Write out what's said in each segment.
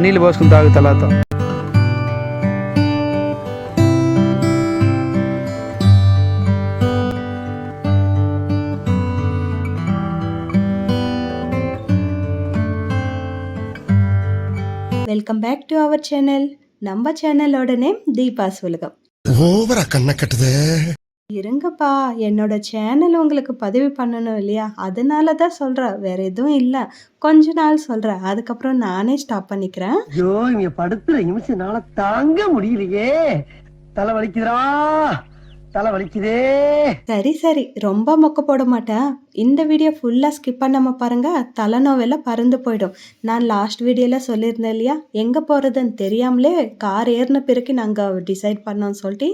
నీళ్ళు పోసుకుని తాగు తర్వాత. Welcome back to our channel. நம்ம சேனலோட நேம் தீபாஸ் உலகம். ஓவரா கண்ண கட்டுதே. இருங்கப்பா, என்னோட சேனல் உங்களுக்கு பதிவு பண்ணணும் இல்லையா, அதனால தான் சொல்கிறேன், வேற எதுவும் இல்லை. கொஞ்ச நாள் சொல்கிறேன், அதுக்கப்புறம் நானே ஸ்டாப் பண்ணிக்கிறேன். ஐயோ, இங்க படுத்துற நிமிஷம்னால தாங்க முடியலையே. தலை வலிக்குதுடா, தலை வலிக்குதே. சரி சரி, ரொம்ப மொக்க போட மாட்டேன். இந்த வீடியோ ஃபுல்லாக ஸ்கிப் பண்ணாமல் பாருங்கள், தலைநோவெல்லாம் பறந்து போயிடும். நான் லாஸ்ட் வீடியோவில் சொல்லியிருந்தேன் இல்லையா, எங்கே போகிறதுன்னு தெரியாமலே கார் ஏறின பிறகு நாங்கள் டிசைட் பண்ணோம்னு சொல்லிட்டு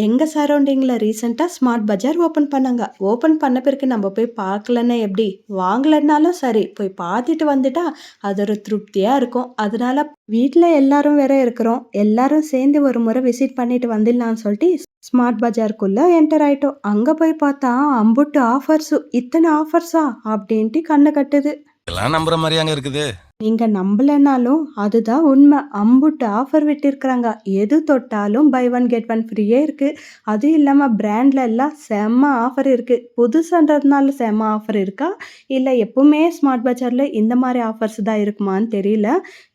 எங்கள் சரௌண்டிங்கில் ரீசெண்டாக ஸ்மார்ட் பஜார் ஓப்பன் பண்ணாங்க. ஓப்பன் பண்ண பிறகு நம்ம போய் பார்க்கலன்னா எப்படி, வாங்கலைன்னாலும் சரி போய் பார்த்துட்டு வந்துட்டா அது ஒரு திருப்தியாக இருக்கும். அதனால வீட்டில் எல்லாரும் வேற இருக்கிறோம், எல்லாரும் சேர்ந்து ஒரு முறை விசிட் பண்ணிட்டு வந்துடலான்னு சொல்லிட்டு ஸ்மார்ட் பஜாருக்குள்ளே என்டர் ஆயிட்டோம். அங்கே போய் பார்த்தா அம்புட்டு ஆஃபர்ஸு. இத்தனை ஆஃபர்ஸா அப்படின்ட்டு கண்ணை கட்டுது. எல்லாம் நம்புற மாதிரியாங்க இருக்குது. நீங்கள் நம்பலைனாலும் அதுதான் உண்மை. அம்புட்டு ஆஃபர் விட்டிருக்கிறாங்க. எது தொட்டாலும் பை ஒன் கெட் ஒன் ஃப்ரீயே இருக்குது. அதுவும் இல்லாமல் பிராண்டில் எல்லாம் செம்ம ஆஃபர் இருக்குது. புதுசுன்றதுனால செம்ம ஆஃபர் இருக்கா, இல்லை எப்பவுமே ஸ்மார்ட் பஜாரில் இந்த மாதிரி ஆஃபர்ஸ் தான் இருக்குமான்னு தெரியல.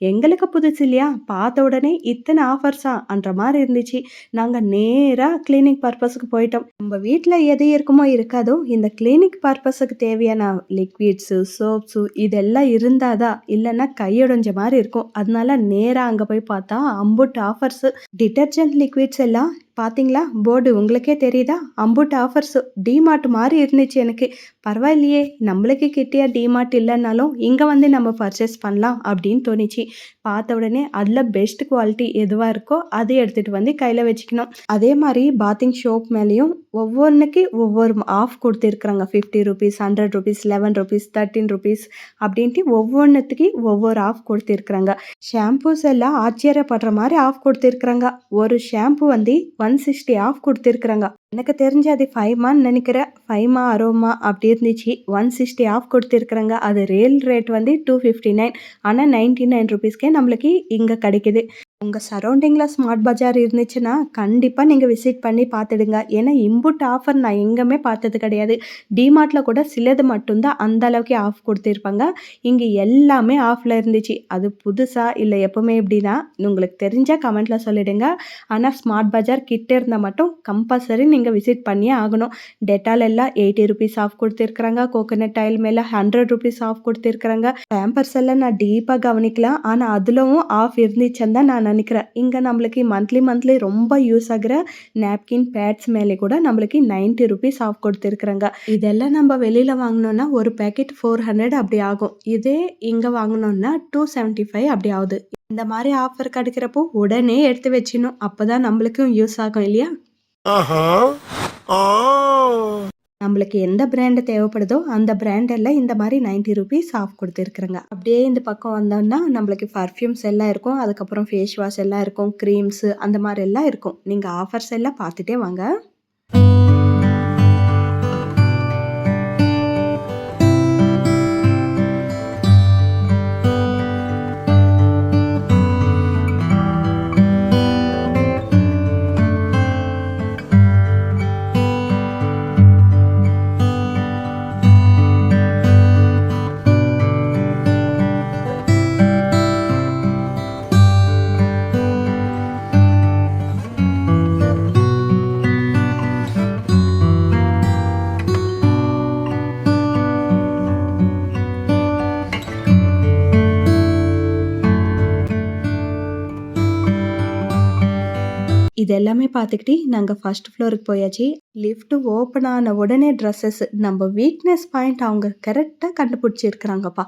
எங்களுக்கு புதுசு இல்லையா, பார்த்த உடனே இத்தனை ஆஃபர்ஸான்ற மாதிரி இருந்துச்சு. நாங்கள் நேராக கிளீனிக் பர்பஸுக்கு போயிட்டோம். நம்ம வீட்டில் எது இருக்குமோ இருக்காதோ, இந்த கிளீனிக் பர்பஸுக்கு தேவையான லிக்விட்ஸு, சோப்ஸு இதெல்லாம் இருந்தாதான், இல்லைன்னா கையொடைஞ்ச மாதிரி இருக்கும். அதனால நேராக அங்கே போய் பார்த்தா அம்புட்டு ஆஃபர்ஸு. டிட்டர்ஜென்ட் லிக்விட்ஸ் எல்லாம் பார்த்தீங்களா, போர்டு உங்களுக்கே தெரியுதா, அம்புட்டு ஆஃபர்ஸு. டிமார்ட் மாதிரி இருந்துச்சு எனக்கு. பரவாயில்லையே, நம்மளுக்கு கிட்டே டிமார்ட் இல்லைன்னாலும் இங்கே வந்து நம்ம பர்ச்சேஸ் பண்ணலாம் அப்படின்னு தோணிச்சு. பார்த்த உடனே அதில் பெஸ்ட் குவாலிட்டி எதுவாக இருக்கோ அதை எடுத்துகிட்டு வந்து கையில் வச்சுக்கணும். அதே மாதிரி பாத்திங் சோப் மேலேயும் ஒவ்வொன்றுக்கு ஒவ்வொரு ஆஃப் கொடுத்துருக்குறாங்க. 50 ருபீஸ், 100 ருபீஸ், 11 ருபீஸ், 13 ருபீஸ் அப்படின்ட்டு ஒவ்வொன்றுத்துக்கு ஒவ்வொரு ஆஃப் கொடுத்துருக்குறாங்க. ஷாம்பூஸ் எல்லாம் ஆச்சரியப்படுற மாதிரி ஆஃப் கொடுத்துருக்குறாங்க. ஒரு ஷாம்பு வந்து 160 ஆஃப் கொடுத்துருக்குறாங்க. எனக்கு தெரிஞ்சு அது 5மான்னு நினைக்கிறேன், 5மா 6மா அப்படி இருந்துச்சு. 160 ஆஃப் கொடுத்துருக்குறாங்க. அது ரியல் ரேட் வந்து 259, ஆனால் 99 ருபீஸ்க்கே நம்மளுக்கு இங்கே கிடைக்குது. உங்கள் சரௌண்டிங்கில் ஸ்மார்ட் பஜார் இருந்துச்சுன்னா கண்டிப்பாக நீங்கள் விசிட் பண்ணி பார்த்துடுங்க. ஏன்னா இம்புட் ஆஃபர் நான் எங்கேயுமே பார்த்தது கிடையாது. டிமார்ட்டில் கூட சிலது மட்டும்தான் அந்த அளவுக்கு ஆஃப் கொடுத்துருப்பாங்க. இங்கே எல்லாமே ஆஃபில் இருந்துச்சு. அது புதுசாக இல்லை எப்போவுமே இப்படி தான், உங்களுக்கு தெரிஞ்சால் கமெண்ட்டில் சொல்லிவிடுங்க. ஆனால் ஸ்மார்ட் பஜார் கிட்டே இருந்தால் மட்டும் கம்பல்சரி நீங்கள் விசிட் பண்ணியே ஆகணும். டெட்டால் எல்லாம் 80 ருபீஸ் ஆஃப் கொடுத்துருக்குறாங்க. கோகோனட் ஆயில் மேலே 100 ருபீஸ் ஆஃப் கொடுத்துருக்குறாங்க. பேம்பர்ஸ் எல்லாம் நான் டீப்பாக கவனிக்கலாம், ஆனால் அதுலவும் ஆஃப் இருந்துச்சுன்னு தான் நான் நினைக்கிறேன். இங்கே நம்மளுக்கு மந்த்லி ரொம்ப யூஸ் ஆகிற நாப்கின் பேட்ஸ் மேலே கூட நம்மளுக்கு 90 ருபீஸ் ஆஃப் கொடுத்துருக்குறாங்க. இதெல்லாம் நம்ம வெளியில் வாங்கினோன்னா ஒரு பேக்கெட் 400 அப்படி ஆகும். இதே இங்கே வாங்கினோன்னா 275 அப்படி ஆகுது. இந்த மாதிரி ஆஃபர் கிடைக்கிறப்போ உடனே எடுத்து வச்சிடணும், அப்போ தான் நம்மளுக்கும் யூஸ் ஆகும் இல்லையா. நம்மளுக்கு எந்த பிராண்டு தேவைப்படுதோ அந்த பிராண்டெல்லாம் இந்த மாதிரி 90 ருபீஸ் ஆஃப் கொடுத்துருக்குறாங்க. அப்படியே இந்த பக்கம் வந்தோம்னா நம்மளுக்கு பர்ஃப்யூம்ஸ் எல்லாம் இருக்கும், அதுக்கப்புறம் ஃபேஸ் வாஷ் எல்லாம் இருக்கும், க்ரீம்ஸு அந்த மாதிரி எல்லாம் இருக்கும். நீங்கள் ஆஃபர்ஸ் எல்லாம் பார்த்துட்டே வாங்க. இது எல்லாமே பார்த்துக்கிட்டு நாங்கள் ஃபர்ஸ்ட் ஃப்ளோருக்கு போயாச்சு. லிஃப்ட் ஓப்பன் ஆன உடனே ட்ரெஸ்ஸஸ், நம்ம வீக்னஸ் பாயிண்ட் அவங்க கரெக்டாக கண்டுபிடிச்சிருக்கிறாங்கப்பா.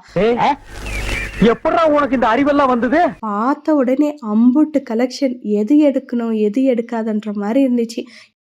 எப்படா உனக்கு இந்த அறிவெல்லாம் வந்தது? பார்த்த உடனே அம்புட்டு கலெக்ஷன், எது எடுக்கணும் எது எடுக்காதுன்ற மாதிரி இருந்துச்சு.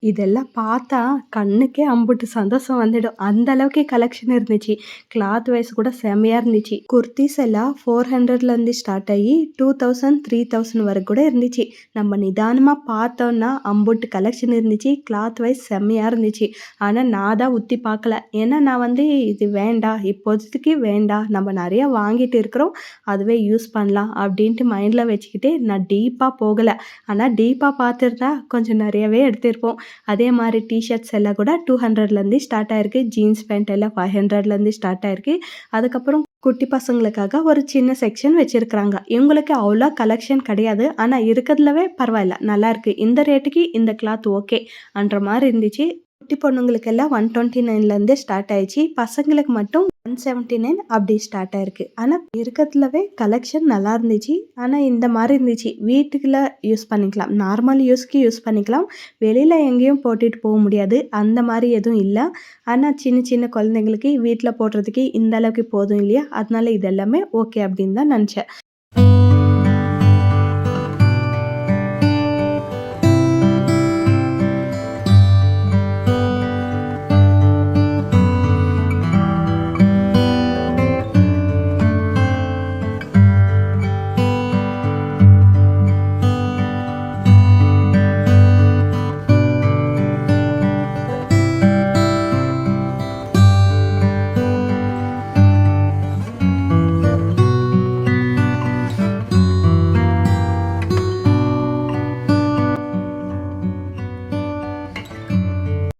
இதெல்லாம் பார்த்தா கண்ணுக்கே அம்புட்டு சந்தோஷம் வந்துடும். அந்த அளவுக்கு கலெக்ஷன் இருந்துச்சு. கிளாத் வைஸ் கூட செம்மையா இருந்துச்சு. குர்தீஸ் எல்லாம் 400லேருந்து ஸ்டார்ட் ஆகி 2000, 3000 வரைக்கும் கூட இருந்துச்சு. நம்ம நிதானமா பார்த்தோம்னா அம்புட்டு கலெக்ஷன் இருந்துச்சு. கிளாத் வைஸ் செம்மையா இருந்துச்சு. ஆனா நான் தான் உத்தி பார்க்கல. ஏன்னா நான் வந்து இது வேண்டாம், இப்போதைக்கு வேண்டாம். நம்ம நெறைய வாங்கிட்டு இருக்கிறோம். அதுவே யூஸ் பண்ணலாம் அப்படின்ட்டு மைண்ட்ல வச்சுக்கிட்டு நான் டீப்பா போகல. ஆனா டீப்பா பார்த்துருந்தா கொஞ்சம் நெறையவே எடுத்திருப்போம். அதே மாதிரி ஷர்ட்ஸ் எல்லாம் கூட 200லேருந்து ஸ்டார்ட் ஆயிருக்கு. ஜீன்ஸ் பேண்ட் எல்லாம் 500லேருந்து ஸ்டார்ட் ஆயிருக்கு. அதுக்கப்புறம் குட்டி பசங்களுக்காக ஒரு சின்ன செக்ஷன் வச்சிருக்கிறாங்க. இவங்களுக்கு அவ்வளோ கலெக்ஷன் கிடையாது. ஆனா இருக்கிறதுலவே பரவாயில்ல, நல்லா இருக்கு. இந்த ரேட்டுக்கு இந்த கிளாத் ஓகே அன்ற மாதிரி இருந்துச்சு. குட்டி பொண்ணுங்களுக்கெல்லாம் 129லேருந்தே ஸ்டார்ட் ஆயிடுச்சு. பசங்களுக்கு மட்டும் 179 அப்படி ஸ்டார்ட் ஆயிருக்கு. ஆனால் இருக்கிறதுலவே கலெக்ஷன் நல்லா இருந்துச்சு. ஆனால் இந்த மாதிரி இருந்துச்சு. வீட்டுக்குள்ள யூஸ் பண்ணிக்கலாம், நார்மல் யூஸ்க்கு யூஸ் பண்ணிக்கலாம். வெளியில் எங்கேயும் போட்டுட்டு போக முடியாது, அந்த மாதிரி எதுவும் இல்லை. ஆனால் சின்ன சின்ன குழந்தைங்களுக்கு வீட்டில் போடுறதுக்கு இந்த அளவுக்கு போதும் இல்லையா, அதனால இது எல்லாமே ஓகே அப்படின்னு தான் நினச்சேன்.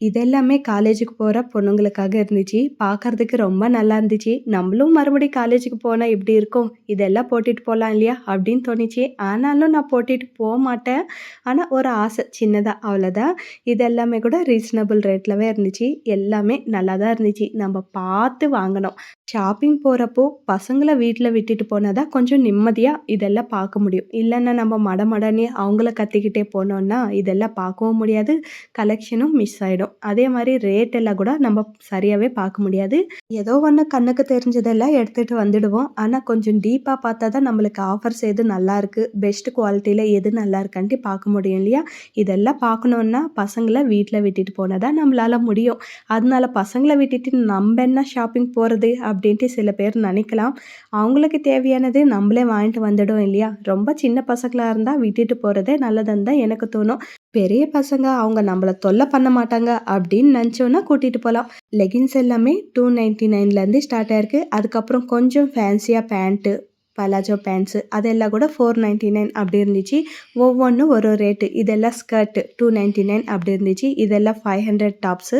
இதெல்லாமே காலேஜுக்கு போகிற பொண்ணுங்களுக்காக இருந்துச்சு. பார்க்கறதுக்கு ரொம்ப நல்லா இருந்துச்சு. நம்மளும் மறுபடியும் காலேஜுக்கு போனால் எப்படி இருக்கும், இதெல்லாம் போட்டுட்டு போகலாம் இல்லையா அப்படின்னு தோணுச்சு. ஆனாலும் நான் போட்டுட்டு போக மாட்டேன். ஆனால் ஒரு ஆசை சின்னதாக, அவ்வளோதான். இதெல்லாமே கூட ரீசனபிள் ரேட்லவே இருந்துச்சு. எல்லாமே நல்லா தான் இருந்துச்சு. நம்ம பார்த்து வாங்கணும். ஷாப்பிங் போகிறப்போ பசங்களை வீட்டில் விட்டுட்டு போனால் தான் கொஞ்சம் நிம்மதியாக இதெல்லாம் பார்க்க முடியும். இல்லைன்னா நம்ம மடமடனே அவங்கள கத்திக்கிட்டே போனோம்னா இதெல்லாம் பார்க்கவும் முடியாது, கலெக்ஷனும் மிஸ் ஆகிடும். அதே மாதிரி ரேட் எல்லாம் கூட நம்ம சரியாகவே பார்க்க முடியாது. ஏதோ ஒன்று கண்ணுக்கு தெரிஞ்சதெல்லாம் எடுத்துகிட்டு வந்துடுவோம். ஆனால் கொஞ்சம் டீப்பாக பார்த்தா தான் நம்மளுக்கு ஆஃபர்ஸ் எது நல்லா இருக்குது, பெஸ்ட் குவாலிட்டியில் எது நல்லா இருக்கான்ட்டு பார்க்க முடியும் இல்லையா. இதெல்லாம் பார்க்கணுன்னா பசங்களை வீட்டில் விட்டுட்டு போனால் தான் நம்மளால் முடியும். அதனால பசங்களை விட்டுட்டு நம்ம என்ன ஷாப்பிங் போகிறது அப்படின்ட்டு சில பேர் நினைக்கலாம். அவங்களுக்கு தேவையானது நம்மளே வாங்கிட்டு வந்துடும் இல்லையா. ரொம்ப சின்ன பசங்களாக இருந்தால் விட்டுட்டு போகிறதே நல்லதுன்னு தான் எனக்கு தோணும். பெரிய பசங்க அவங்க நம்மளை தொல்லை பண்ண மாட்டாங்க அப்படின்னு நினச்சோன்னா கூட்டிகிட்டு போகலாம். லெகின்ஸ் எல்லாமே 299லேருந்து ஸ்டார்ட் ஆயிருக்கு. அதுக்கப்புறம் கொஞ்சம் ஃபேன்சியாக பேண்ட்டு, பலாஜோ பேண்ட்ஸு அதெல்லாம் கூட 499 அப்படி இருந்துச்சு. ஒவ்வொன்றும் ஒரு ரேட்டு. இதெல்லாம் ஸ்கர்ட்டு 299 அப்படி இருந்துச்சு. இதெல்லாம் 500 டாப்ஸு.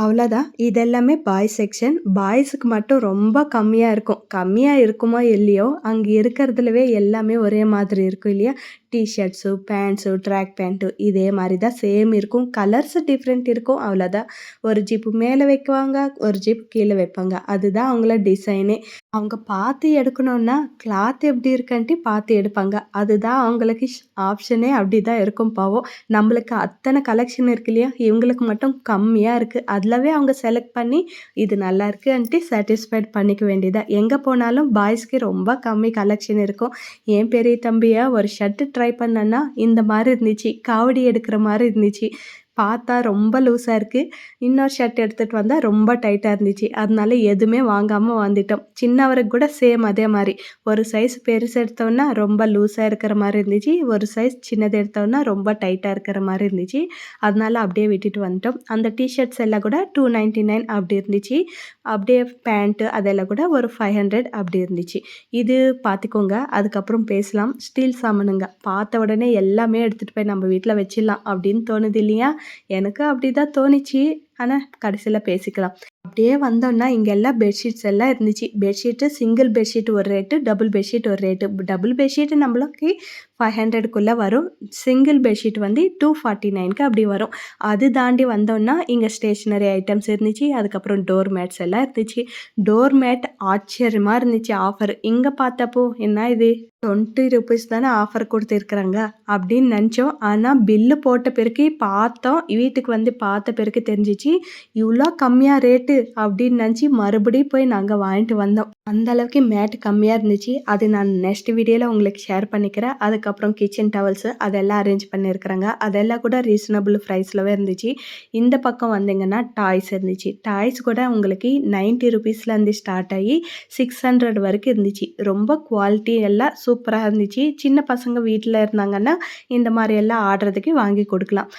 அவ்வளோதான். இதெல்லாமே பாய்ஸ் செக்ஷன். பாய்ஸுக்கு மட்டும் ரொம்ப கம்மியாக இருக்கும். கம்மியாக இருக்குமோ இல்லையோ, அங்கே இருக்கிறதுலவே எல்லாமே ஒரே மாதிரி இருக்கும் இல்லையா. ஷர்ட்ஸு, பேண்ட்ஸு, ட்ராக் பேண்ட்டு இதே மாதிரி தான் சேம் இருக்கும். கலர்ஸ் டிஃப்ரெண்ட் இருக்கும், அவ்வளோதான். ஒரு ஜிப்பு மேலே வைக்குவாங்க, ஒரு ஜிப் கீழே வைப்பாங்க. அதுதான் அவங்கள டிசைனே. அவங்க பார்த்து எடுக்கணும்னா கிளாத் எப்படி இருக்குன்ட்டு பார்த்து எடுப்பாங்க. அதுதான் அவங்களுக்கு ஆப்ஷனே அப்படி தான் இருக்கும் பாவம். நம்மளுக்கு அத்தனை கலெக்ஷன் இருக்கு இல்லையா, இவங்களுக்கு மட்டும் கம்மியாக இருக்குது. அதிலவே அவங்க செலக்ட் பண்ணி இது நல்லா இருக்குன்ட்டு சாட்டிஸ்ஃபைட் பண்ணிக்க வேண்டியதா. எங்கே போனாலும் பாய்ஸ்க்கு ரொம்ப கம்மி கலெக்ஷன் இருக்கும். என் பெரிய தம்பியை ஒரு ஷர்ட்டு ட்ரை பண்ணேன்னா இந்த மாதிரி இருந்துச்சு. காவடி எடுக்கிற மாதிரி இருந்துச்சு. பார்த்தா ரொம்ப லூஸாக இருக்குது. இன்னொரு ஷர்ட் எடுத்துகிட்டு வந்தால் ரொம்ப டைட்டாக இருந்துச்சு. அதனால எதுவுமே வாங்காமல் வந்துட்டோம். சின்னவருக்கு கூட சேம் அதே மாதிரி. ஒரு சைஸ் பெருசு எடுத்தோன்னா ரொம்ப லூஸாக இருக்கிற மாதிரி இருந்துச்சு. ஒரு சைஸ் சின்னது எடுத்தோன்னா ரொம்ப டைட்டாக இருக்கிற மாதிரி இருந்துச்சு. அதனால அப்படியே விட்டுட்டு வந்துட்டோம். அந்த ஷர்ட்ஸ் எல்லாம் கூட 299 அப்படி இருந்துச்சு. அப்படியே பேண்ட்டு அதெல்லாம் கூட ஒரு 500 அப்படி இருந்துச்சு. இது பார்த்துக்கோங்க. அதுக்கப்புறம் பேசலாம். ஸ்டீல் சாமானுங்க பார்த்த உடனே எல்லாமே எடுத்துகிட்டு போய் நம்ம வீட்டில் வச்சிடலாம் அப்படின்னு தோணுது இல்லையா. எனக்கு அப்படிதான் தோணுச்சு. ஆனால் கடைசியில் பேசிக்கலாம். அப்படியே வந்தோன்னா இங்கே எல்லாம் பெட்ஷீட்ஸ் எல்லாம் இருந்துச்சு. பெட்ஷீட்டு சிங்கிள் பெட்ஷீட் ஒரு ரேட்டு, டபுள் பெட்ஷீட் ஒரு ரேட்டு. டபுள் பெட்ஷீட்டு நம்மளுக்கு 500க்குள்ளே வரும். சிங்கிள் பெட்ஷீட் வந்து 249க்கு அப்படி வரும். அது தாண்டி வந்தோம்னா இங்கே ஸ்டேஷ்னரி ஐட்டம்ஸ் இருந்துச்சு. அதுக்கப்புறம் டோர் மேட்ஸ் எல்லாம் இருந்துச்சு. டோர் மேட் ஆச்சரியமாக இருந்துச்சு ஆஃபர். இங்கே பார்த்தப்போ என்ன இது ₹20 தானே ஆஃபர் கொடுத்துருக்குறாங்க அப்படின்னு நினச்சோம். ஆனால் பில்லு போட்ட பிறகு பார்த்தோம், வீட்டுக்கு வந்து பார்த்த பிறகு தெரிஞ்சிச்சு இவ்வளோ கம்மியாக ரேட்டு அப்படின்னு நினச்சி மறுபடியும் போய் நாங்கள் வாங்கிட்டு வந்தோம். அந்த அளவுக்கு மேட் கம்மியாக இருந்துச்சு. அது நான் நெக்ஸ்ட் வீடியோவில் உங்களுக்கு ஷேர் பண்ணிக்கிறேன். அதுக்கப்புறம் கிச்சன் டவல்ஸு அதெல்லாம் அரேஞ்ச் பண்ணியிருக்கிறாங்க. அதெல்லாம் கூட ரீசனபிள் ப்ரைஸ்லவே இருந்துச்சு. இந்த பக்கம் வந்தீங்கன்னா டாய்ஸ் இருந்துச்சு. டாய்ஸ் கூட உங்களுக்கு ₹90 ஸ்டார்ட் ஆகி 600 வரைக்கும் இருந்துச்சு. ரொம்ப குவாலிட்டி எல்லாம் சூப்பராக இருந்துச்சு. சின்ன பசங்க வீட்டில் இருந்தாங்கன்னா இந்த மாதிரி எல்லாம் ஆடுறதுக்கு வாங்கி கொடுக்கலாம்.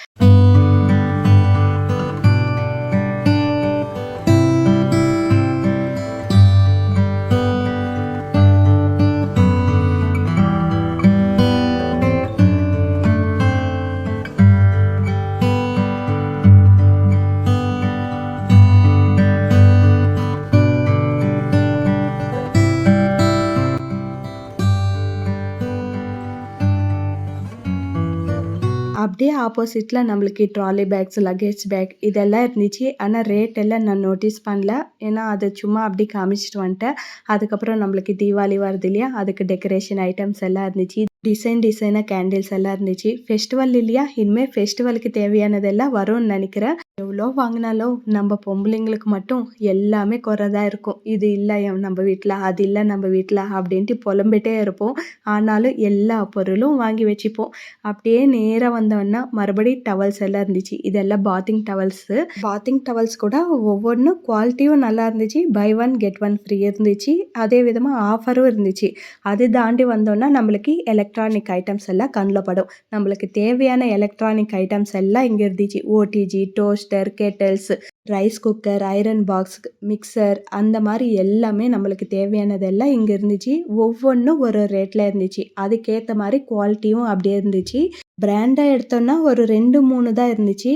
அப்படியே ஆப்போசிட்டில் நம்மளுக்கு ட்ராலி பேக்ஸ், லக்கேஜ் பேக் இதெல்லாம் இருந்துச்சு. ஆனால் ரேட் எல்லாம் நான் நோட்டீஸ் பண்ணல. ஏன்னா அது சும்மா அப்படி காமிச்சிட்டு வந்துட்டேன். அதுக்கப்புறம் நம்மளுக்கு தீபாவளி வருது இல்லையா, அதுக்கு டெக்கரேஷன் ஐட்டம்ஸ் எல்லாம் இருந்துச்சு. டிசைனாக கேண்டில்ஸ் எல்லாம் இருந்துச்சு. ஃபெஸ்டிவல் இல்லையா, இனிமேல் ஃபெஸ்டிவலுக்கு தேவையானதெல்லாம் வரும்னு நினைக்கிறேன். எவ்வளோ வாங்கினாலும் நம்ம பொம்பளைங்களுக்கு மட்டும் எல்லாமே குறைதான் இருக்கும். இது இல்லை நம்ம வீட்டில், அது இல்லை நம்ம வீட்டில் அப்படின்ட்டு புலம்பிட்டே இருப்போம். ஆனாலும் எல்லா பொருளும் வாங்கி வச்சுப்போம். அப்படியே நேராக வந்தோன்னா மறுபடியும் டவல்ஸ் எல்லாம் இருந்துச்சு. இதெல்லாம் பாத்திங் டவல்ஸு. பாத்திங் டவல்ஸ் கூட ஒவ்வொன்றும் குவாலிட்டியும் நல்லா இருந்துச்சு. Buy one get one free இருந்துச்சு. அதே விதமாக ஆஃபரும் இருந்துச்சு. அது தாண்டி வந்தோன்னா நம்மளுக்கு எலக்ட்ரானிக் ஐட்டம்ஸ் எல்லாம் கண்ணில் படும். நம்மளுக்கு தேவையான எலக்ட்ரானிக் ஐட்டம்ஸ் எல்லாம் இங்கே இருந்துச்சு. OTG, toaster, kettles, rice cooker, iron box, mixer அந்த மாதிரி எல்லாமே நம்மளுக்கு தேவையானதெல்லாம் இங்கே இருந்துச்சு. ஒவ்வொன்றும் ஒரு ரேட்டில் இருந்துச்சு. அதுக்கேற்ற மாதிரி குவாலிட்டியும் அப்படியே இருந்துச்சு. பிராண்டாக எடுத்தோன்னா ஒரு 2-3 தான் இருந்துச்சு.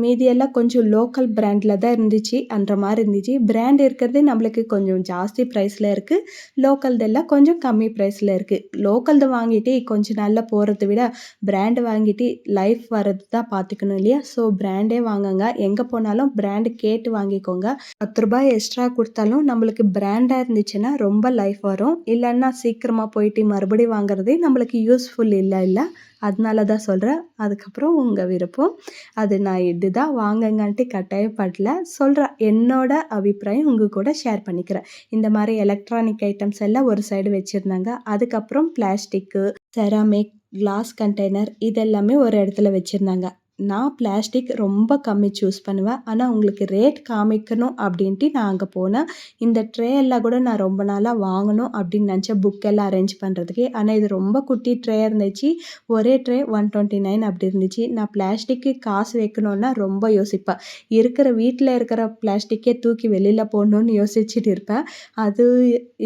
மீதியெல்லாம் கொஞ்சம் லோக்கல் பிராண்டில் தான் இருந்துச்சு அந்த மாதிரி இருந்துச்சு. பிராண்ட் இருக்கிறது நம்மளுக்கு கொஞ்சம் ஜாஸ்தி ப்ரைஸில் இருக்குது. லோக்கல்தெல்லாம் கொஞ்சம் கம்மி ப்ரைஸில் இருக்குது. லோக்கல்து வாங்கிட்டு கொஞ்சம் நாளில் போகிறத விட பிராண்டு வாங்கிட்டு லைஃப் வர்றது தான் பார்த்துக்கணும் இல்லையா. ஸோ பிராண்டே வாங்குங்க. எங்கே போனாலும் பிராண்டு கேட்டு வாங்கிக்கோங்க. ₹10 எக்ஸ்ட்ரா கொடுத்தாலும் நம்மளுக்கு பிராண்டாக இருந்துச்சுன்னா ரொம்ப லைஃப் வரும். இல்லைன்னா சீக்கிரமாக போயிட்டு மறுபடியும் வாங்குறது நம்மளுக்கு யூஸ்ஃபுல் இல்லை. அதனால தான் சொல்கிறேன். அதுக்கப்புறம் உங்கள் விருப்பம். அது நான் இதுதான் வாங்குங்கன்ட்டு கட்டாயப்படல. சொல்கிறேன், என்னோட அபிப்பிராயம் உங்கள் கூட ஷேர் பண்ணிக்கிறேன். இந்த மாதிரி எலக்ட்ரானிக் ஐட்டம்ஸ் எல்லாம் ஒரு சைடு வச்சுருந்தாங்க. அதுக்கப்புறம் பிளாஸ்டிக்கு, செராமிக், கிளாஸ் கண்டெய்னர் இதெல்லாமே ஒரு இடத்துல வச்சுருந்தாங்க. நான் பிளாஸ்டிக் ரொம்ப கம்மி சூஸ் பண்ணுவேன். ஆனால் உங்களுக்கு ரேட் காமிக்கணும் அப்படின்ட்டு நான் அங்கே போனேன். இந்த ட்ரே எல்லாம் கூட நான் ரொம்ப நாளாக வாங்கணும் அப்படின்னு நினச்சேன், புக்கெல்லாம் அரேஞ்ச் பண்ணுறதுக்கு. ஆனால் இது ரொம்ப குட்டி ட்ரே இருந்துச்சு. ஒரே ட்ரே 129 அப்படி இருந்துச்சு. நான் பிளாஸ்டிக்கு காசு வைக்கணுன்னா ரொம்ப யோசிப்பேன். வீட்டில் இருக்கிற பிளாஸ்டிக்கே தூக்கி வெளியில் போடணுன்னு யோசிச்சுட்டு இருப்பேன். அது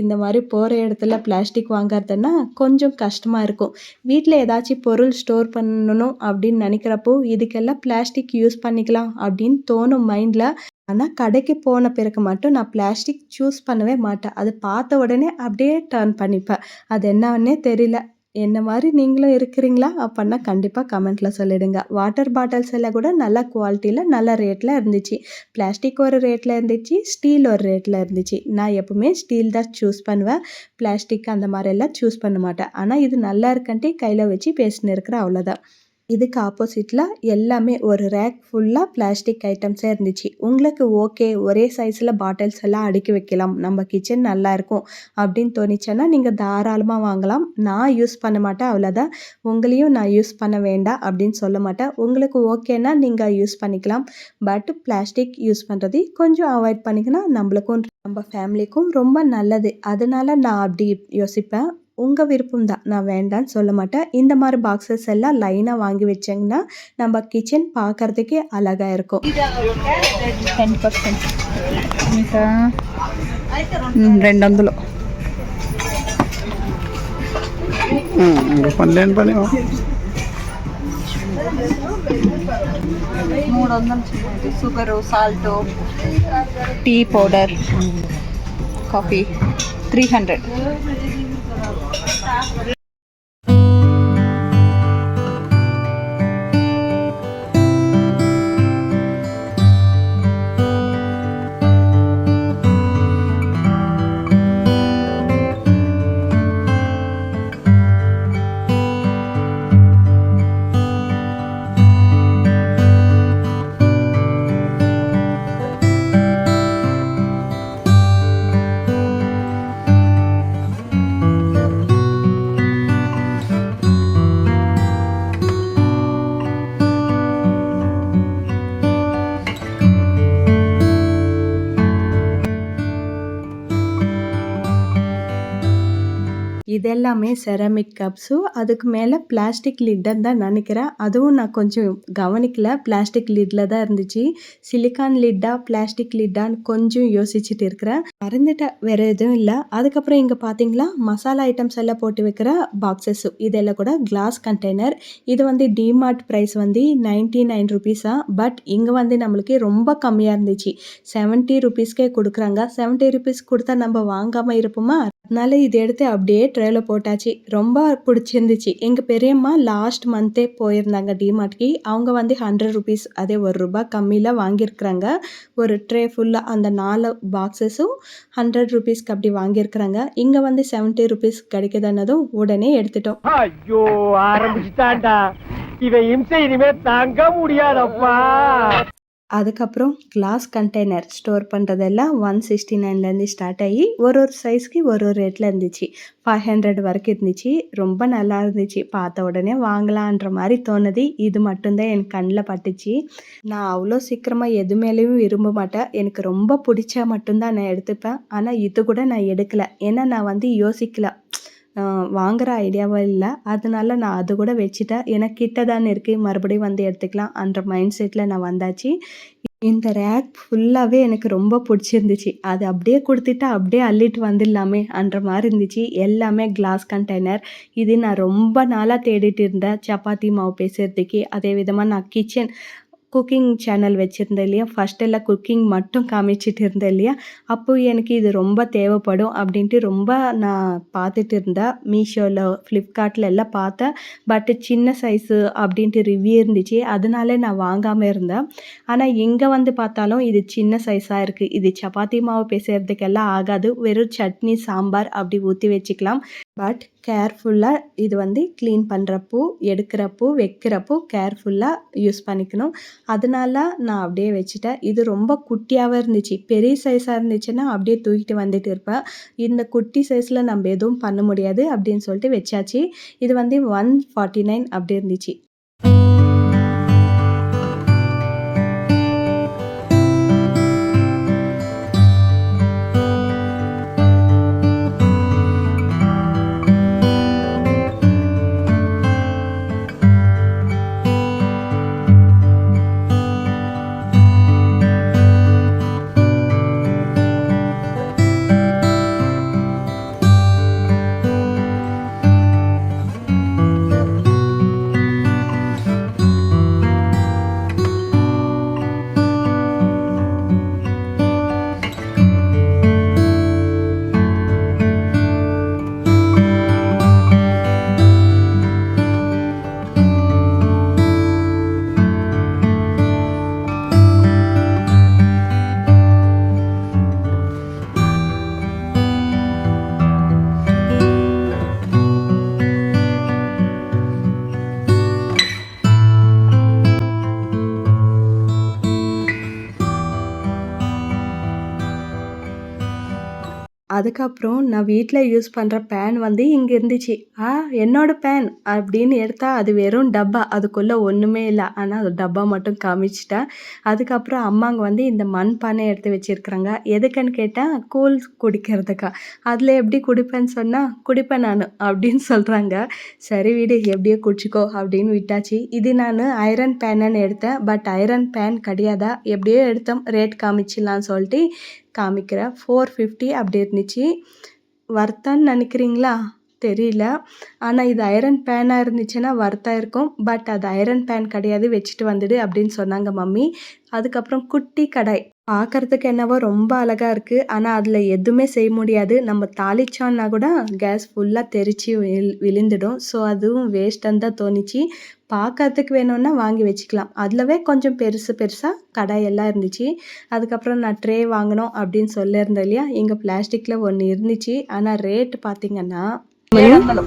இந்த மாதிரி போகிற இடத்துல பிளாஸ்டிக் வாங்குறதுன்னா கொஞ்சம் கஷ்டமாக இருக்கும். வீட்டில் ஏதாச்சும் பொருள் ஸ்டோர் பண்ணணும் அப்படின்னு நினைக்கிறப்போ இதுக்கெல்லாம் பிளாஸ்டிக் யூஸ் பண்ணிக்கலாம் அப்படின்னு தோணும் மைண்டில். ஆனால் கடைக்கு போன பிறகு மட்டும் நான் பிளாஸ்டிக் சூஸ் பண்ணவே மாட்டேன். அது பார்த்த உடனே அப்படியே டர்ன் பண்ணிப்பேன். அது என்னன்னே தெரியல. என்ன மாதிரி நீங்களும் இருக்கிறீங்களா அப்படின்னா கண்டிப்பாக கமெண்ட்டில் சொல்லிடுங்க. வாட்டர் பாட்டில்ஸ் எல்லாம் கூட நல்ல குவாலிட்டியில் நல்ல ரேட்டில் இருந்துச்சு. பிளாஸ்டிக் ஒரு ரேட்டில் இருந்துச்சு, ஸ்டீல் ஒரு ரேட்டில் இருந்துச்சு. நான் எப்பவுமே ஸ்டீல் தான் சூஸ் பண்ணுவேன். பிளாஸ்டிக் அந்த மாதிரி எல்லாம் சூஸ் பண்ண மாட்டேன். ஆனால் இது நல்லா இருக்கன்ட்டு கையில் வச்சு பேசின்னு இருக்கிறேன், அவ்வளோதான். இதுக்கு ஆப்போசிட்டில் எல்லாமே ஒரு ரேக் ஃபுல்லாக பிளாஸ்டிக் ஐட்டம்ஸே இருந்துச்சு. உங்களுக்கு ஓகே ஒரே சைஸில் பாட்டில்ஸ் எல்லாம் அடுக்கி வைக்கலாம், நம்ம கிச்சன் நல்லாயிருக்கும் அப்படின்னு தோணிச்சேன்னா நீங்கள் தாராளமாக வாங்கலாம். நான் யூஸ் பண்ண மாட்டேன், அவ்வளோதான். உங்களையும் நான் யூஸ் பண்ண வேண்டாம் அப்படின்னு சொல்ல மாட்டேன். உங்களுக்கு ஓகேன்னா நீங்கள் யூஸ் பண்ணிக்கலாம். பட் பிளாஸ்டிக் யூஸ் பண்ணுறது கொஞ்சம் அவாய்ட் பண்ணிக்கினா நம்மளுக்கும் நம்ம ஃபேமிலிக்கும் ரொம்ப நல்லது. அதனால நான் அப்படி யோசிப்பேன். உங்கள் விருப்பம் தான், நான் வேண்டான்னு சொல்ல மாட்டேன். இந்த மாதிரி பாக்ஸஸ் எல்லாம் லைனாக வாங்கி வச்சிங்கன்னா நம்ம கிச்சன் பார்க்குறதுக்கே அழகாக இருக்கும். 10% ఇంకా 200 పనిలేని పని 300 sugar, salt, tea powder, coffee 300. இதெல்லாமே செராமிக் கப்ஸு. அதுக்கு மேல பிளாஸ்டிக் லிட்டுன்னு தான் நெனைக்கிறேன். அதுவும் நான் கொஞ்சம் கவனிக்கல. பிளாஸ்டிக் லிட்ல தான் இருந்துச்சு. சிலிக்கான் லிட்டா, பிளாஸ்டிக் லிட்டான்னு கொஞ்சம் யோசிச்சுட்டு இருக்கிறேன். மறந்துட்டேன். வேற எதுவும் இல்ல. அதுக்கப்புறம் இங்க பார்த்தீங்களா, மசாலா ஐட்டம்ஸ் எல்லாம் போட்டு வைக்கிற பாக்ஸஸு. இதெல்லாம் கூட கிளாஸ் கண்டெய்னர். இது வந்து டிமார்ட் பிரைஸ் வந்து 99 ரூபீஸா. பட் இங்க வந்து நம்மளுக்கு ரொம்ப கம்மியா இருந்துச்சு. 70 ரூபீஸ்க்கே குடுக்குறாங்க. 70 ரூபீஸ் குடுத்தா நம்ம வாங்காம இருப்போமா? அதனால இத எடுத்து அப்படியே ட்ரேல போட்டாச்சு. ரொம்ப புடிச்சிருந்துச்சு. எங்க பெரியம்மா லாஸ்ட் மந்த்தே போயிருந்தாங்க டிமார்ட்க்கு. அவங்க வந்து 100 ரூபீஸ் அதே ₹1 கம்மியில வாங்கியிருக்கிறாங்க. ஒரு ட்ரே ஃபுல்லா அந்த 4 பாக்ஸஸும் 100 ரூபீஸ்க்கு அப்படி வாங்கியிருக்கிறாங்க. இங்க வந்து 70 ரூபீஸ் கிடைக்குதுன்னதும் உடனே எடுத்துட்டோம். ஐயோ ஆரம்பிச்சுட்டான்டா. இவன் இம்சை இனிமே தாங்க முடியாதப்பா. அதுக்கப்புறம் கிளாஸ் கண்டெய்னர் ஸ்டோர் பண்ணுறதெல்லாம் 169லேருந்து ஸ்டார்ட் ஆகி ஒரு சைஸ்க்கு ஒரு ரேட்டில் இருந்துச்சு. 500 வரைக்கும் இருந்துச்சு. ரொம்ப நல்லா இருந்துச்சு. பார்த்த உடனே வாங்கலான்ற மாதிரி தோணுது. இது மட்டும்தான் என் கண்ணில் பட்டுச்சு. நான் அவ்வளோ சீக்கிரமாக எது மேலேயும் விரும்ப மாட்டேன். எனக்கு ரொம்ப பிடிச்சா மட்டும்தான் நான் எடுத்துப்பேன். ஆனால் இது கூட நான் எடுக்கலை. ஏன்னா நான் வந்து யோசிக்கல. வாங்குற ஐடியாவும் இல்லை. அதனால நான் அது கூட வச்சுட்டேன். எனக்கு கிட்ட தானே இருக்குது, மறுபடியும் வந்து எடுத்துக்கலாம் அந்த மைண்ட் செட்டில் நான் வந்தாச்சு. இந்த ரேக் ஃபுல்லாகவே எனக்கு ரொம்ப பிடிச்சிருந்துச்சு. அது அப்படியே கொடுத்துட்டா அப்படியே அள்ளிட்டு வந்துடலாமே அன்ற மாதிரி இருந்துச்சு. எல்லாமே கிளாஸ் கண்டெய்னர். இது நான் ரொம்ப நாளாக தேடிட்டு இருந்தேன் சப்பாத்தி மாவு பேசுறதுக்கு. அதே விதமாக நான் குக்கிங் சேனல் வச்சுருந்தேன் இல்லையா, ஃபஸ்ட்டெல்லாம் குக்கிங் மட்டும் காமிச்சிட்டு இருந்தேன் இல்லையா, அப்போ எனக்கு இது ரொம்ப தேவைப்படும் அப்படின்ட்டு ரொம்ப நான் பார்த்துட்டு இருந்தேன். மீஷோவில், ஃப்ளிப்கார்ட்டில் எல்லாம் பார்த்தேன். பட் சின்ன சைஸு அப்படின்ட்டு ரிவ்யூ இருந்துச்சு. அதனால நான் வாங்காமல் இருந்தேன். ஆனால் எங்கே வந்து பார்த்தாலும் இது சின்ன சைஸாக இருக்குது. இது சப்பாத்தி மாவு பேசுறதுக்கெல்லாம் ஆகாது. வெறும் சட்னி, சாம்பார் அப்படி ஊற்றி வச்சுக்கலாம். பட் கேர்ஃபுல்லாக இது வந்து க்ளீன் பண்ணுறப்போ, எடுக்கிறப்போ, வைக்கிறப்போ கேர்ஃபுல்லாக யூஸ் பண்ணிக்கணும். அதனால நான் அப்படியே வச்சுட்டேன். இது ரொம்ப குட்டியாகவே இருந்துச்சு. பெரிய சைஸாக இருந்துச்சுன்னா அப்படியே தூக்கிட்டு வந்துட்டு இருப்பேன். இந்த குட்டி சைஸில் நம்ம எதுவும் பண்ண முடியாது அப்படின்னு சொல்லிட்டு வச்சாச்சு. இது வந்து 149 அப்படி இருந்துச்சு. அதுக்கப்புறம் நான் வீட்டில் யூஸ் பண்ணுற பேன் வந்து இங்கே இருந்துச்சு. என்னோட பேன் அப்படின்னு எடுத்தா அது வெறும் டப்பா. அதுக்குள்ளே ஒன்றுமே இல்லை. ஆனால் அது டப்பா மட்டும் காமிச்சிட்டேன். அதுக்கப்புறம் அம்மாங்க வந்து இந்த மண் பானை எடுத்து வச்சுருக்குறாங்க. எதுக்குன்னு கேட்டால் கூழ் குடிக்கிறதுக்கா. அதில் எப்படி குடிப்பேன்னு சொன்னால் குடிப்பேன் நான் அப்படின்னு சொல்கிறாங்க. சரி விடு, எப்படியோ குடிச்சிக்கோ அப்படின்னு விட்டாச்சு. இது நான் ஐரன் பேனுன்னு எடுத்தேன். பட் ஐரன் பேன் கிடையாதா, எப்படியோ எடுத்தோம். ரேட் காமிச்சிடலான்னு சொல்லிட்டு காமிக்கிறேன். 450 அப்படி இருந்துச்சு. வர்த்தான்னு நினைக்கிறீங்களா தெரியல. ஆனால் இது ஐரன் பேனாக இருந்துச்சுன்னா வர்த்தா இருக்கும். பட் அது ஐரன் பேன் கிடையாது, வச்சுட்டு வந்துடு அப்படின்னு சொன்னாங்க மம்மி. அதுக்கப்புறம் குட்டி கடாய் பார்க்கறதுக்கு என்னவோ ரொம்ப அழகாக இருக்குது. ஆனால் அதில் எதுவுமே செய்ய முடியாது. நம்ம தாளிச்சோன்னா கூட கேஸ் ஃபுல்லாக தெரிச்சு விழுந்துடும். ஸோ அதுவும் வேஸ்ட்டுன்னு தான் தோணுச்சு. பார்க்கறதுக்கு வேணும்னா வாங்கி வச்சுக்கலாம். அதிலவே கொஞ்சம் பெருசாக கடாயெல்லாம் இருந்துச்சு. அதுக்கப்புறம் நான் ட்ரே வாங்கணும் அப்படின்னு சொல்லியிருந்தேன் இல்லையா, இங்கே பிளாஸ்டிக்கில் ஒன்று இருந்துச்சு. ஆனால் ரேட்டு பார்த்தீங்கன்னா 700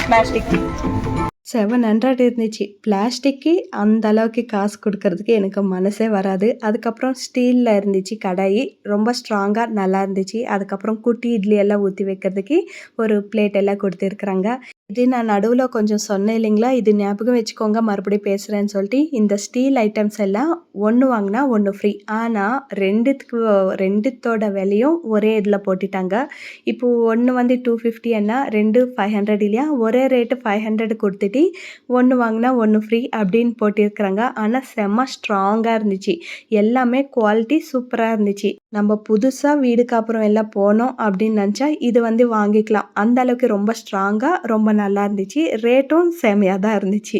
பிளாஸ்டிக். 700 இருந்துச்சு. பிளாஸ்டிக்கு அந்த அளவுக்கு காசு கொடுக்கறதுக்கு எனக்கு மனசே வராது. அதுக்கப்புறம் ஸ்டீலில் இருந்துச்சு கடாய். ரொம்ப ஸ்ட்ராங்காக நல்லா இருந்துச்சு. அதுக்கப்புறம் குட்டி இட்லி எல்லாம் ஊற்றி வைக்கிறதுக்கு ஒரு பிளேட் எல்லாம் கொடுத்துருக்குறாங்க. இது நான் நடுவுல கொஞ்சம் சொன்னேன் இல்லைங்களா? இது ஞாபகம் வச்சுக்கோங்க மறுபடியும் பேசுறேன்னு சொல்லிட்டு. இந்த ஸ்டீல் ஐட்டம்ஸ் எல்லாம் 1 வாங்குனா 1 ஃப்ரீ. ஆனா 2த்தோட விலையும் ஒரே இதில போட்டுட்டாங்க. இப்போ 1 வந்து 250ன்னா 2 500 இல்லையா? ஒரே ரேட்டு 500 குடுத்துட்டு 1 வாங்குனா 1 ஃப்ரீ அப்படின்னு போட்டிருக்கிறாங்க. ஆனா செம்ம ஸ்ட்ராங்கா இருந்துச்சு. எல்லாமே குவாலிட்டி சூப்பரா இருந்துச்சு. நம்ம புதுசா வீடுக்கு அப்புறம் எல்லாம் போனோம் அப்படின்னு நெனச்சா, இது வந்து வாங்கிக்கலாம். அந்த அளவுக்கு ரொம்ப ஸ்ட்ராங்கா ரொம்ப நல்லா இருந்துச்சு. ரேட்டும் செமையா தான் இருந்துச்சு.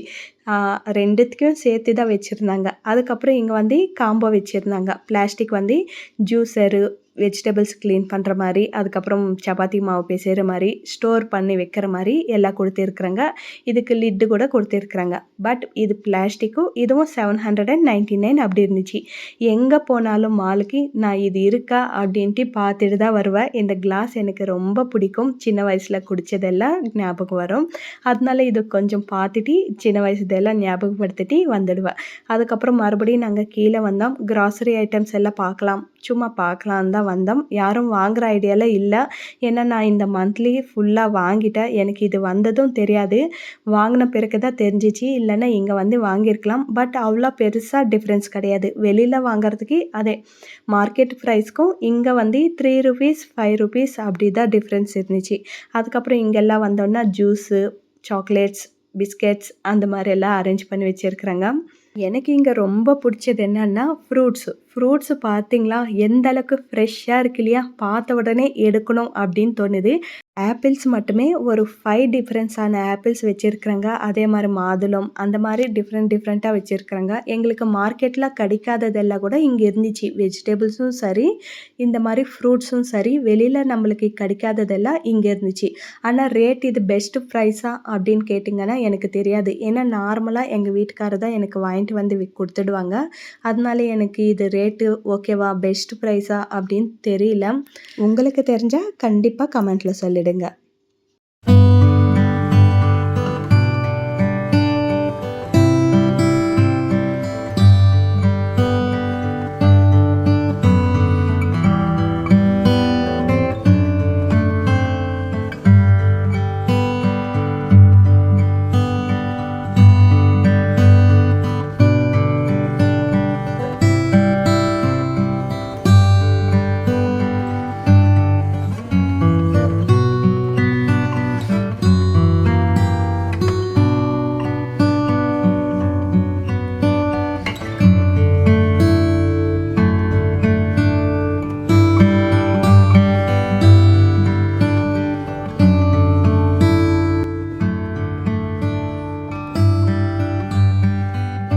2த்துக்கும் சேர்த்து தான் வச்சிருந்தாங்க. அதுக்கப்புறம் இங்க வந்து காம்போ வச்சிருந்தாங்க. பிளாஸ்டிக் வந்து ஜூஸரு, வெஜிடபிள்ஸ் கிளீன் பண்ற மாரி, அதுக்கப்புறம் சப்பாத்தி மாவு பிசைற மாரி, ஸ்டோர் பண்ணி வைக்கிற மாரி எல்லாம் குடுத்திருக்கிறாங்க. இதுக்கு லிட்டு கூட குடுத்திருக்கிறாங்க. பட் இது பிளாஸ்டிக்கும், இதுவும் 799 அப்படி இருந்துச்சு. எங்க போனாலும் மாலுக்கு நான் இது இருக்கா அப்படின்ட்டு பார்த்துட்டு தான் வருவேன். இந்த கிளாஸ் எனக்கு ரொம்ப பிடிக்கும். சின்ன வயசுல குடிச்சதெல்லாம் ஞாபகம் வரும். அதனால இது கொஞ்சம் பார்த்துட்டு சின்ன வயசுதெல்லாம் ஞாபகப்படுத்திட்டு வந்துடுவேன். அதுக்கப்புறம் மறுபடியும் நாங்க கீழ வந்தோம். கிராசரி ஐட்டம்ஸ் எல்லாம் பார்க்கலாம். சும்மா பார்க்கலான்னு தான் வந்தோம். யாரும் வாங்குற ஐடியால இல்ல. ஏன்னா நான் இந்த மந்த்லி ஃபுல்லா வாங்கிட்டேன். எனக்கு இது வந்ததும் தெரியாது. வாங்குன பிறகு தான் தெரிஞ்சுச்சு. இல்லன்னா இங்க வந்து வாங்கியிருக்கலாம். பட் அவ்வளோ பெருசா டிஃப்ரென்ஸ் கிடையாது. வெளியில வாங்குறதுக்கு அதே மார்க்கெட் ப்ரைஸ்க்கும் இங்க வந்து ₹3 ₹5 அப்படி தான் டிஃப்ரென்ஸ் இருந்துச்சு. அதுக்கப்புறம் இங்கெல்லாம் வந்தோன்னா ஜூஸு, சாக்லேட்ஸ், பிஸ்கெட்ஸ் அந்த மாரி எல்லாம் அரேஞ்ச் பண்ணி வச்சிருக்கிறாங்க. எனக்கு இங்க ரொம்ப புடிச்சது என்னன்னா ஃப்ரூட்ஸ் பார்த்தீங்களா? எந்த அளவுக்கு ஃப்ரெஷ்ஷா இருக்கு இல்லையா? பார்த்த உடனே எடுக்கணும் அப்படின்னு தோணுது. ஆப்பிள்ஸ் மட்டுமே ஒரு 5 டிஃபரன்ஸான ஆப்பிள்ஸ் வச்சிருக்கிறாங்க. அதே மாரி மாதுளம் அந்த மாரி டிஃப்ரெண்ட்டா வச்சிருக்கிறாங்க. எங்களுக்கு மார்க்கெட்ல கிடைக்காததெல்லாம் கூட இங்க இருந்துச்சு. வெஜிடபிள்ஸும் சரி, இந்த மாரி ஃப்ரூட்ஸும் சரி, வெளியில நம்மளுக்கு கிடைக்காததெல்லாம் இங்க இருந்துச்சு. ஆனா ரேட் இது பெஸ்ட் ப்ரைஸா அப்படின்னு கேட்டிங்கன்னா எனக்கு தெரியாது. ஏன்னா நார்மலா எங்க வீட்டுக்காரர் தான் எனக்கு வாங்கிட்டு வந்து குடுத்துடுவாங்க. அதனால எனக்கு இது ரேட்டு ஓகேவா? பெஸ்ட் ப்ரைஸா அப்படின்னு தெரியல. உங்களுக்கு தெரிஞ்சா கண்டிப்பா கமெண்ட்ல சொல்லிடுங்க.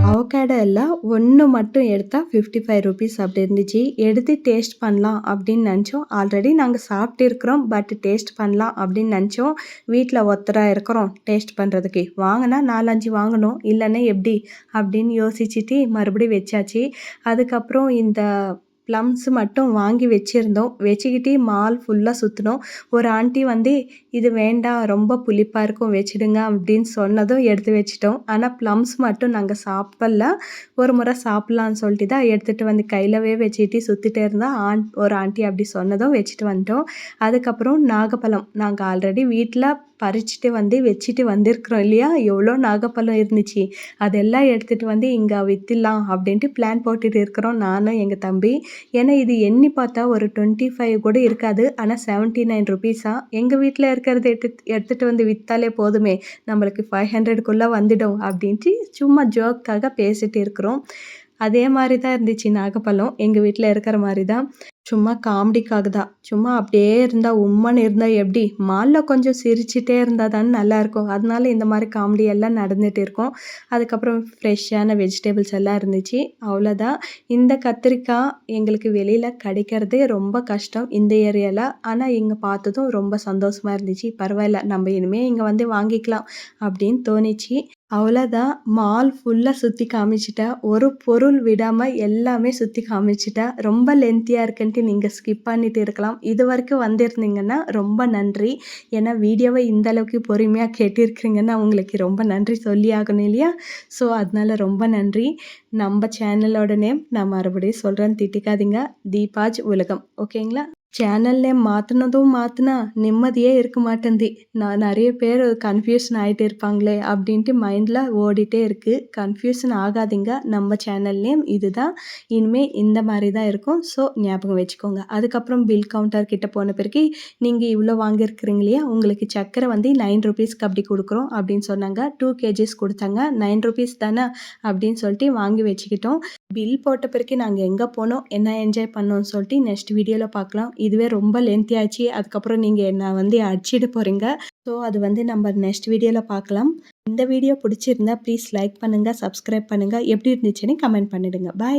அவகேடோ எல்லாம் 1 மட்டும் எடுத்தா ₹55 அப்படி இருந்துச்சு. எடுத்து டேஸ்ட் பண்ணலாம் அப்படின்னு நினச்சோம். ஆல்ரெடி நாங்க சாப்பிட்டு இருக்கிறோம். பட் டேஸ்ட் பண்ணலாம் அப்படின்னு நினச்சோம். வீட்ல ஒருத்தரா இருக்கிறோம் டேஸ்ட் பண்ணுறதுக்கு. வாங்குனா 4, 5 வாங்கணும். இல்லைன்னா எப்படி அப்படின்னு யோசிச்சுட்டு மறுபடியும் வச்சாச்சு. அதுக்கப்புறம் இந்த ப்ளம்ஸ் மட்டும் வாங்கி வச்சிருந்தோம். வச்சுக்கிட்டு மால் ஃபுல்லா சுத்துனோம். ஒரு ஆண்டி வந்து இது வேண்டாம் ரொம்ப புளிப்பா இருக்கும் வச்சுடுங்க அப்படின்னு சொன்னதும் எடுத்து வச்சுட்டோம். ஆனா ப்ளம்ஸ் மட்டும் நாங்க சாப்பிடல. ஒரு முறை சாப்பிடலான்னு சொல்லிட்டு தான் எடுத்துட்டு வந்து கையிலவே வச்சுட்டு சுத்திட்டே இருந்தா ஒரு ஆண்டி அப்படி சொன்னதும் வச்சுட்டு வந்துட்டோம். அதுக்கப்புறம் நாகப்பழம் நாங்க ஆல்ரெடி வீட்ல பறிச்சுட்டு வந்து வச்சுட்டு வந்திருக்கிறோம் இல்லையா? எவ்வளோ நாகப்பழம் இருந்துச்சு. அதெல்லாம் எடுத்துட்டு வந்து இங்க வித்துடலாம் அப்படின்ட்டு பிளான் போட்டுட்டு இருக்கிறோம் நானும் எங்க தம்பி. ஏன்னா இது எண்ணி பார்த்தா ஒரு 25 கூட இருக்காது. ஆனா ₹79 எங்க வீட்ல இருக்கிறத எடுத்துட்டு வந்து வித்தாலே போதுமே, நம்மளுக்கு 500க்குள்ள வந்துடும் அப்படின்ட்டு சும்மா ஜோக்காக பேசிட்டு இருக்கிறோம். அதே மாரி தான் இருந்துச்சு நாகப்பழம். எங்க வீட்ல இருக்கிற மாரி தான். சும்மா காமெடிக்காக தான். சும்மா அப்படியே இருந்தா உம்முன்னு இருந்தா எப்படி? மால்ல கொஞ்சம் சிரிச்சுட்டே இருந்தா தானே நல்லாயிருக்கும். அதனால இந்த மாரி காமெடி எல்லாம் நடந்துட்டு இருக்கும். அதுக்கப்புறம் ஃப்ரெஷ்ஷான வெஜிடபிள்ஸ் எல்லாம் இருந்துச்சு. அவ்வளோதான். இந்த கத்திரிக்காய் எங்களுக்கு வெளியில கிடைக்கிறதே ரொம்ப கஷ்டம் இந்த ஏரியால. ஆனா இங்க பார்த்ததும் ரொம்ப சந்தோஷமா இருந்துச்சு. பரவாயில்ல நம்ம இனிமே இங்க வந்து வாங்கிக்கலாம் அப்படின்னு தோணிச்சு. அவ்வளோதான். மால் ஃபுல்லா சுத்தி காமிச்சுட்டேன். ஒரு பொருள் விடாம எல்லாமே சுத்தி காமிச்சுட்டேன். ரொம்ப லென்த்தியா இருக்குன்ட்டு நீங்க ஸ்கிப் பண்ணிட்டு இருக்கலாம். இதுவரைக்கும் வந்திருந்தீங்கன்னா ரொம்ப நன்றி. ஏன்னா வீடியோவை இந்த அளவுக்கு பொறுமையா கேட்டிருக்கிறீங்கன்னா உங்களுக்கு ரொம்ப நன்றி சொல்லி ஆகணும் இல்லையா? ஸோ அதனால ரொம்ப நன்றி. நம்ம சேனலோட நேம் நான் மறுபடியும் சொல்றேன் திட்டிக்காதீங்க. தீபாஜ் உலகம். ஓகேங்களா? சேனல் நேம் மாற்றினதும் மாற்றினா நிம்மதியே இருக்க மாட்டேன்து. நான் நிறைய பேர் கன்ஃபியூஷன் ஆகிட்டு இருப்பாங்களே அப்படின்ட்டு மைண்டில் ஓடிட்டே இருக்குது. கன்ஃபியூஷன் ஆகாதீங்க. நம்ம சேனல் நேம் இதுதான். இனிமேல் இந்த மாதிரி தான் இருக்கும். ஸோ ஞாபகம் வச்சுக்கோங்க. அதுக்கப்புறம் பில் கவுண்டர் கிட்ட போன பிறகு நீங்கள் இவ்வளோ வாங்கியிருக்கிறீங்க இல்லையா, உங்களுக்கு சர்க்கரை வந்து 9 ருபீஸ்க்கு அப்படி கொடுக்குறோம் அப்படின்னு சொன்னாங்க. 2 kgs கொடுத்தாங்க. 9 ருபீஸ் தானே அப்படின்னு சொல்லிட்டு வாங்கி வச்சுக்கிட்டோம். பில் போட்ட பிறகு நாங்கள் எங்கே போனோம், என்ன என்ஜாய் பண்ணோம்னு சொல்லிட்டு நெக்ஸ்ட் வீடியோவில் பார்க்கலாம். இதுவே ரொம்ப லென்த்தி ஆச்சு. அதுக்கப்புறம் நீங்கள் என்ன வந்து அடிச்சிட போகிறீங்க. ஸோ அது வந்து நம்ம நெக்ஸ்ட் வீடியோவில் பார்க்கலாம். இந்த வீடியோ பிடிச்சிருந்தா ப்ளீஸ் லைக் பண்ணுங்கள், சப்ஸ்கிரைப் பண்ணுங்கள். எப்படி இருந்துச்சுன்னு கமெண்ட் பண்ணிடுங்க. பாய்.